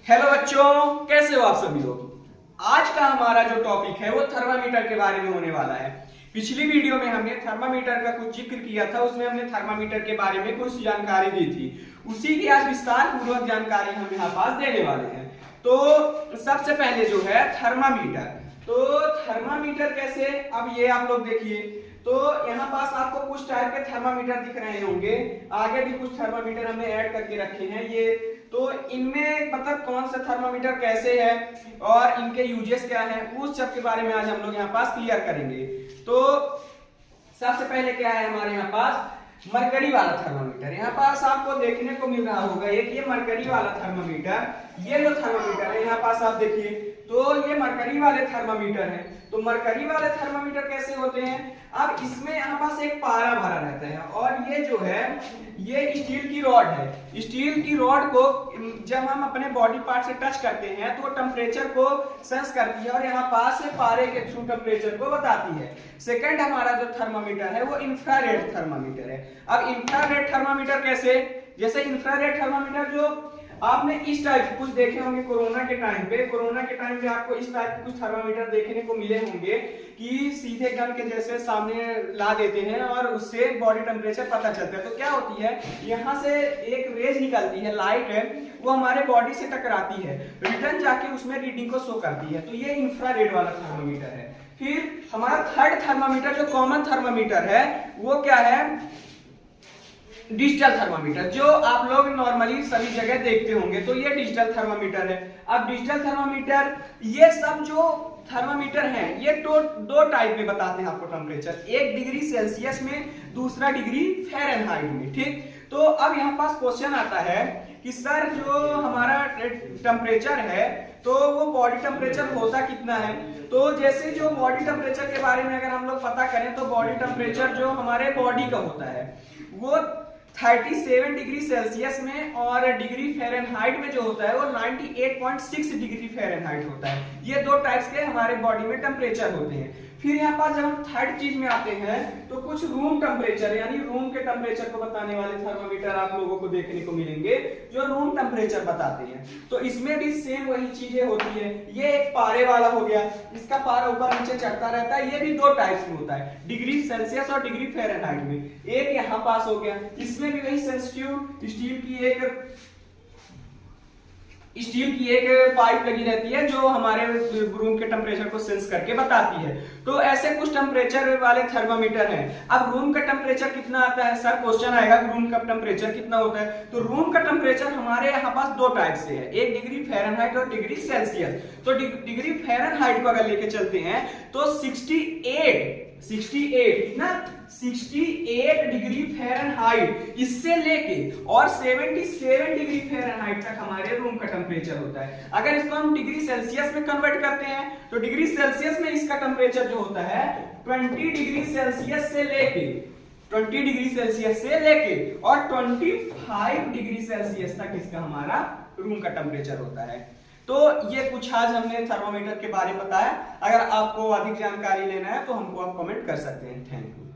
Hello बच्चों, कैसे हो आप सभी लोग। आज का हमारा जो टॉपिक है वो थर्मामीटर के बारे में होने वाला है। पिछली वीडियो में हमने थर्मामीटर का कुछ जिक्र किया था, उसमें हमने थर्मामीटर के बारे में कुछ जानकारी दी थी। उसी की आज विस्तार पूर्वक जानकारी हम यहाँ पास देने वाले हैं। तो सबसे पहले जो है थर्मामीटर, तो थर्मामीटर कैसे, अब ये आप लोग देखिए, तो यहाँ पास आपको कुछ टाइप के थर्मामीटर दिख रहे होंगे। आगे भी कुछ थर्मामीटर हमने ऐड करके रखे हैं ये। तो इनमें मतलब कौन सा थर्मामीटर कैसे है और इनके यूजेस क्या हैं, उस सब के बारे में आज हम लोग यहाँ पास क्लियर करेंगे। तो सबसे पहले क्या है हमारे यहाँ पास, मरकरी वाला थर्मामीटर। यहाँ पास आपको देखने को मिल रहा होगा एक ये मरकरी वाला थर्मामीटर। ये जो थर्मामीटर है यहाँ पास आप देखिए, तो ये मरकरी वाले थर्मामीटर है। तो मरकरी वाले थर्मामीटर कैसे होते हैं, अब इसमें यहाँ पास एक पारा भरा रहता है और ये जो है ये स्टील की रॉड है। स्टील की रॉड को जब हम अपने बॉडी पार्ट से टच करते हैं तो टेम्परेचर को सेंस करती है और यहाँ पास से पारे के थ्रू टेम्परेचर को बताती है। सेकंड हमारा जो थर्मामीटर है वो इंफ्रारेड थर्मामीटर है। अब इंफ्रारेड थर्मामीटर कैसे, जैसे इंफ्रारेड थर्मामीटर जो आपने इस टाइप कुछ देखे होंगे कोरोना के टाइम पे आपको इस टाइप के कुछ थर्मामीटर देखने को मिले होंगे कि सीधे गन के जैसे सामने ला देते हैं और उससे बॉडी टेम्परेचर पता चलता है। तो क्या होती है, यहाँ से एक रेज निकलती है, लाइट है, वो हमारे बॉडी से टकराती है, रिटर्न जाके उसमें रीडिंग को शो करती है। तो ये इंफ्रारेड वाला थर्मामीटर है। फिर हमारा थर्ड थर्मामीटर जो कॉमन थर्मामीटर है वो क्या है, डिजिटल थर्मामीटर, जो आप लोग नॉर्मली सभी जगह देखते होंगे। तो ये डिजिटल थर्मामीटर है। अब डिजिटल थर्मामीटर, ये सब जो थर्मामीटर हैं ये दो टाइप में बताते हैं आपको टेम्परेचर, एक डिग्री सेल्सियस में, दूसरा डिग्री फ़ारेनहाइट में। ठीक, तो अब यहाँ पास क्वेश्चन आता है कि सर जो हमारा टेम्परेचर है तो वो बॉडी टेम्परेचर होता कितना है। तो जैसे जो बॉडी टेम्परेचर के बारे में अगर हम लोग पता करें तो बॉडी टेम्परेचर जो हमारे बॉडी का होता है वो 37 डिग्री सेल्सियस में और डिग्री फ़ारेनहाइट में जो होता है वो 98.6 डिग्री फ़ारेनहाइट होता है। ये दो टाइप्स के हमारे बॉडी में टेम्परेचर होते हैं। फिर यहाँ पास जब हम थर्ड चीज में आते हैं तो कुछ रूम टेम्परेचर यानी रूम के टेम्परेचर को बताने वाले थर्मामीटर आप लोगों को देखने को मिलेंगे जो रूम टेम्परेचर बताते हैं। तो इसमें भी सेम वही चीजें होती है। ये एक पारे वाला हो गया, इसका पारा ऊपर नीचे चढ़ता रहता है। ये भी दो टाइप्स में होता है, डिग्री सेल्सियस और डिग्री फ़ारेनहाइट में। एक यहाँ पास हो गया, इसमें भी वही सेंसिटिव स्टील की एक पाइप लगी रहती है जो हमारे रूम के टेम्परेचर को सेंस करके बताती है। तो ऐसे कुछ टेम्परेचर वाले थर्मामीटर हैं। अब रूम का टेम्परेचर कितना आता है, सर क्वेश्चन आएगा रूम का टेम्परेचर कितना होता है। तो रूम का टेम्परेचर हमारे यहाँ पास दो टाइप से है, एक डिग्री फ़ारेनहाइट और डिग्री सेल्सियस। तो डिग्री फ़ारेनहाइट को अगर लेके चलते हैं तो 68 डिग्री फ़ारेनहाइट इससे लेके और 77 डिग्री फ़ारेनहाइट तक हमारे रूम का टेम्परेचर होता है। अगर इसको हम डिग्री सेल्सियस में कन्वर्ट करते हैं तो डिग्री सेल्सियस में इसका टेम्परेचर जो होता है 20 डिग्री सेल्सियस से लेके और 25 डिग्री सेल्सियस तक इसका हमारा रूम का टेम्परेचर होता है। तो ये कुछ आज हमने थर्मामीटर के बारे में बताया। अगर आपको अधिक जानकारी लेना है तो हमको आप कमेंट कर सकते हैं। Thank you.